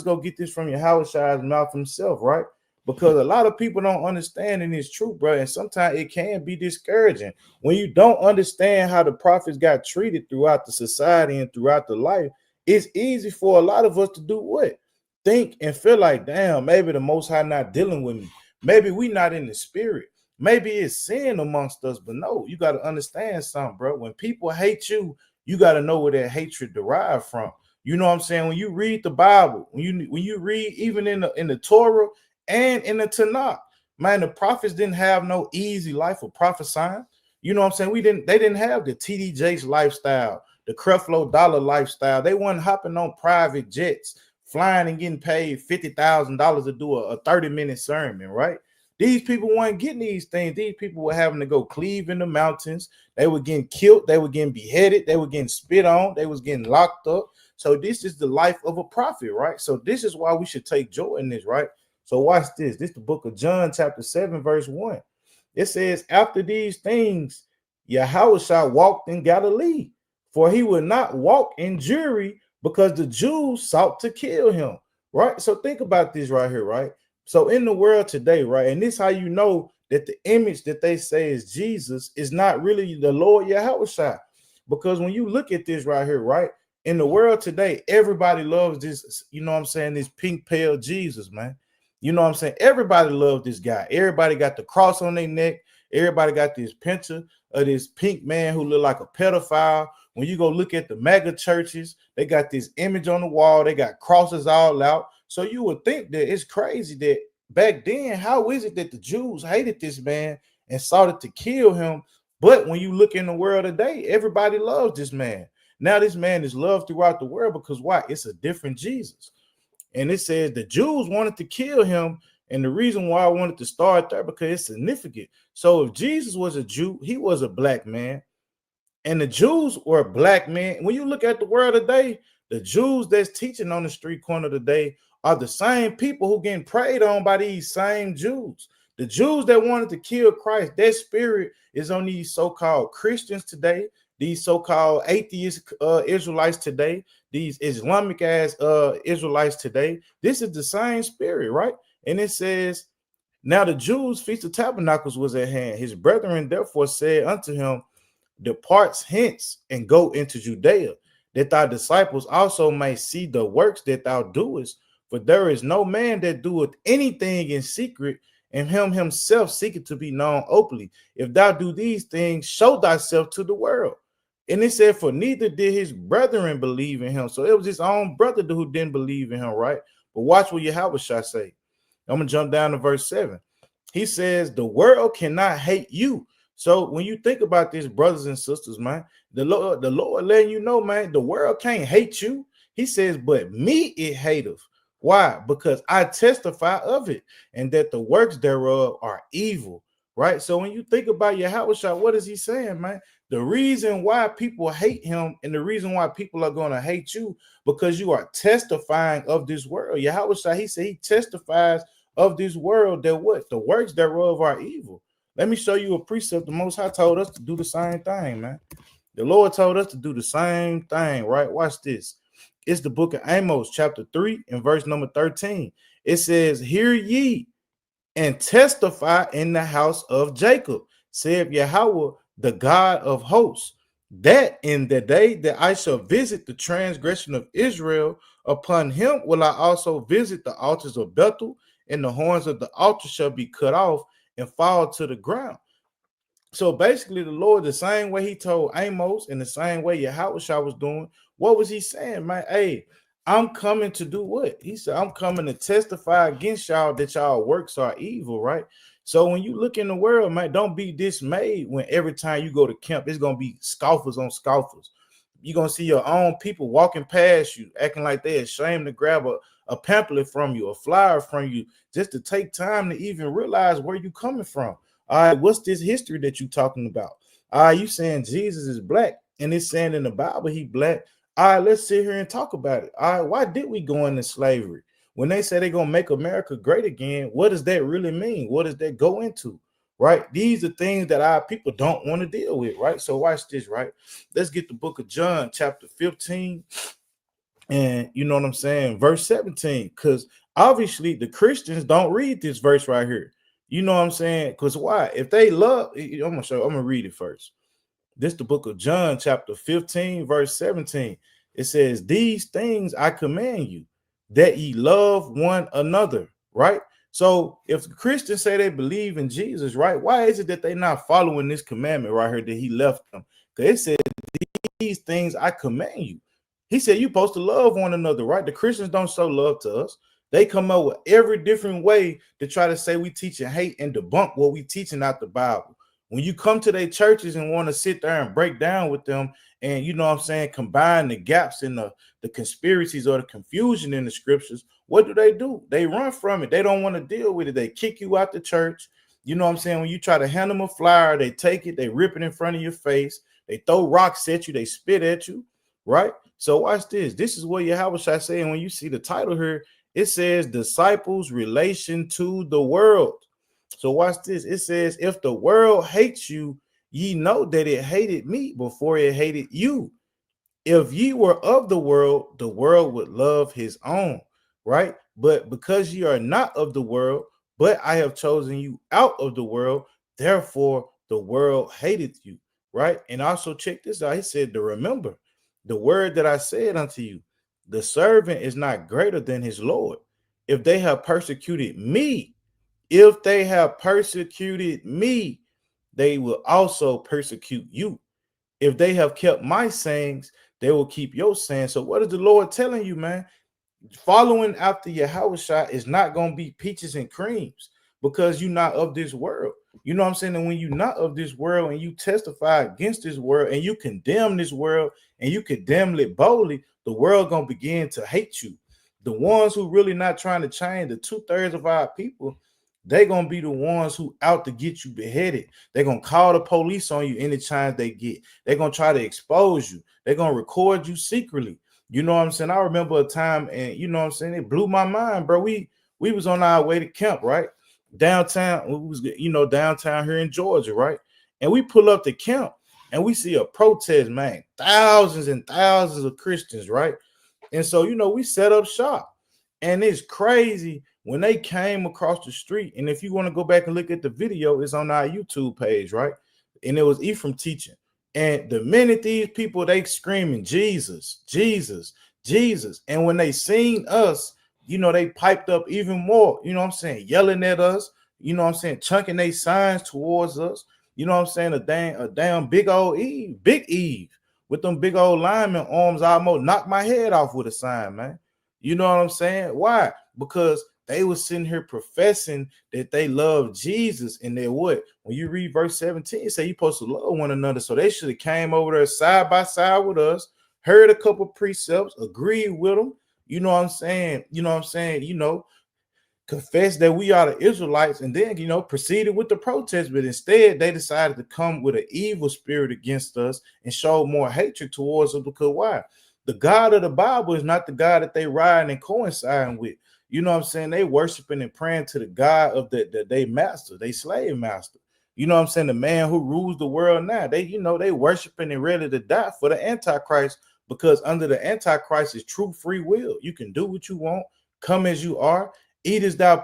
go get this from Yahweh mouth himself, right? Because a lot of people don't understand, and it's true, bro. And sometimes it can be discouraging when you don't understand how the prophets got treated throughout the society and throughout the life. It's easy for a lot of us to do what? Think and feel like, damn, maybe the Most High not dealing with me. Maybe we not in the spirit. Maybe it's sin amongst us. But no, you got to understand something, bro. When people hate you, you got to know where that hatred derived from. You know what I'm saying? When you read the Bible, when you read even in the Torah and in the Tanakh, man, the prophets didn't have no easy life of prophesying. You know what I'm saying? They didn't have the TD Jakes lifestyle, the Creflo Dollar lifestyle. They weren't hopping on private jets, flying and getting paid $50,000 to do a 30-minute sermon, right? These people weren't getting these things. These people were having to go cleave in the mountains. They were getting killed. They were getting beheaded. They were getting spit on. They was getting locked up. So this is the life of a prophet, right? So this is why we should take joy in this, right? So watch this. This is the book of John, chapter 7, verse 1. It says, after these things, Yahushua walked in Galilee, for he would not walk in Jewry, because the Jews sought to kill him, right? So think about this right here, right? So in the world today, right, and this how you know that the image that they say is Jesus is not really the Lord Yahushua, because when you look at this right here, right, in the world today, everybody loves this, you know what I'm saying, this pink pale Jesus, man. You know what I'm saying? Everybody loves this guy. Everybody got the cross on their neck. Everybody got this picture of this pink man who look like a pedophile. When you go look at the mega churches, they got this image on the wall. They got crosses all out. So you would think that it's crazy that back then, how is it that the Jews hated this man and sought to kill him? But when you look in the world today, everybody loves this man. Now this man is loved throughout the world because why? It's a different Jesus. And it says the Jews wanted to kill him. And the reason why I wanted to start there, because it's significant. So if Jesus was a Jew, he was a black man. And the Jews were black men. When you look at the world today, the Jews that's teaching on the street corner today are the same people who getting preyed on by these same Jews. The Jews that wanted to kill Christ, their spirit is on these so-called Christians today, these so-called atheist Israelites today, these Islamic ass Israelites today. This is the same spirit, right? And it says, now the Jews' Feast of Tabernacles was at hand. His brethren therefore said unto him, depart hence and go into Judea, that thy disciples also may see the works that thou doest. For there is no man that doeth anything in secret, and him himself seeketh to be known openly. If thou do these things, show thyself to the world. And it said, for neither did his brethren believe in him. So it was his own brother who didn't believe in him, right? But watch what Yahweh shall say. I'm going to jump down to verse 7. He says, the world cannot hate you. So when you think about this, brothers and sisters, man, the Lord letting you know, man, the world can't hate you. He says, but me it hateth. Why? Because I testify of it, and that the works thereof are evil, right? So when you think about Yahweh, what is he saying, man? The reason why people hate him and the reason why people are going to hate you, because you are testifying of this world. Yahweh, he said he testifies of this world that what? The works thereof are evil. Let me show you a precept. The Most High told us to do the same thing, man. The Lord told us to do the same thing, right? Watch this. It's the book of Amos, chapter 3, and verse number 13. It says, hear ye and testify in the house of Jacob, saith Yahweh, the God of hosts, that in the day that I shall visit the transgression of Israel, upon him will I also visit the altars of Bethel, and the horns of the altar shall be cut off and fall to the ground. So basically, the Lord, the same way he told Amos, and the same way Yahweh was doing, what was he saying, man? Hey, I'm coming to do what? He said, I'm coming to testify against y'all that y'all works are evil, right? So when you look in the world, man, don't be dismayed when every time you go to camp, it's going to be scoffers on scoffers. You're going to see your own people walking past you, acting like they're ashamed to grab a pamphlet from you, a flyer from you, just to take time to even realize where you're coming from. All right, what's this history that you're talking about? All right, you saying Jesus is black, and it's saying in the Bible he black. All right, let's sit here and talk about it. All right, why did we go into slavery? When they say they're going to make America great again, what does that really mean? What does that go into? Right? These are things that our people don't want to deal with, right? So watch this, right? Let's get the book of John, chapter 15, And you know what I'm saying? Verse 17, because obviously the Christians don't read this verse right here. You know what I'm saying? Because why? If they love, I'm gonna read it first. This is the book of John, chapter 15, verse 17. It says, "These things I command you, that ye love one another." Right? So if the Christians say they believe in Jesus, right, why is it that they're not following this commandment right here that he left them? Because it said, "These things I command you." He said you're supposed to love one another, right? The Christians don't show love to us. They come up with every different way to try to say we teaching hate and debunk what we teaching out the Bible. When you come to their churches and want to sit there and break down with them and, you know what I'm saying, combine the gaps in the conspiracies or the confusion in the scriptures, what do? They run from it. They don't want to deal with it. They kick you out the church. You know what I'm saying? When you try to hand them a flyer, they take it, they rip it in front of your face. They throw rocks at you. They spit at you, right? So watch this. This is what Yahweh Shai saying. When you see the title here, it says disciples relation to the world. So watch this. It says, if the world hates you, ye know that it hated me before it hated you. If ye were of the world would love his own, right? But because ye are not of the world, but I have chosen you out of the world, therefore the world hated you, right? And also check this out. He said to remember the word that I said unto you, the servant is not greater than his Lord. If they have persecuted me, they will also persecute you. If they have kept my sayings, they will keep your sayings. So what is the Lord telling you, man? Following after Yahushua is not going to be peaches and creams because you're not of this world. You know what I'm saying? And when you're not of this world and you testify against this world and you condemn this world and you condemn it boldly, the world going to begin to hate you. The ones who really not trying to change, the 2/3 of our people, they're going to be the ones who out to get you beheaded. They're going to call the police on you any chance they get. They're going to try to expose you. They're going to record you secretly. You know what I'm saying? I remember a time, and you know what I'm saying, it blew my mind, bro. We was on our way to camp, right? Downtown, we was, downtown here in Georgia, right? And we pull up to camp and we see a protest, man. Thousands and thousands of Christians, right? And so, we set up shop. And it's crazy when they came across the street. And if you want to go back and look at the video, it's on our YouTube page, right? And it was Ephraim teaching. And the minute these people, they screaming, Jesus, Jesus, Jesus. And when they seen us, they piped up even more, you know what I'm saying, yelling at us, you know what I'm saying, chunking their signs towards us. You know what I'm saying? A damn big old Eve, big Eve with them big old lineman arms almost knocked my head off with a sign, man. You know what I'm saying? Why? Because they were sitting here professing that they love Jesus, and they would. When you read verse 17, it say you're supposed to love one another. So they should have came over there side by side with us, heard a couple precepts, agreed with them. You know what I'm saying? Confess that we are the Israelites, and then, proceeded with the protest. But instead, they decided to come with an evil spirit against us and show more hatred towards us. Because why? The God of the Bible is not the God that they riding and coinciding with. You know what I'm saying? They worshiping and praying to the God of they master, they slave master. You know what I'm saying? The man who rules the world now. They worshiping and ready to die for the Antichrist, because under the Antichrist is true free will. You can do what you want, come as you are, eat as thou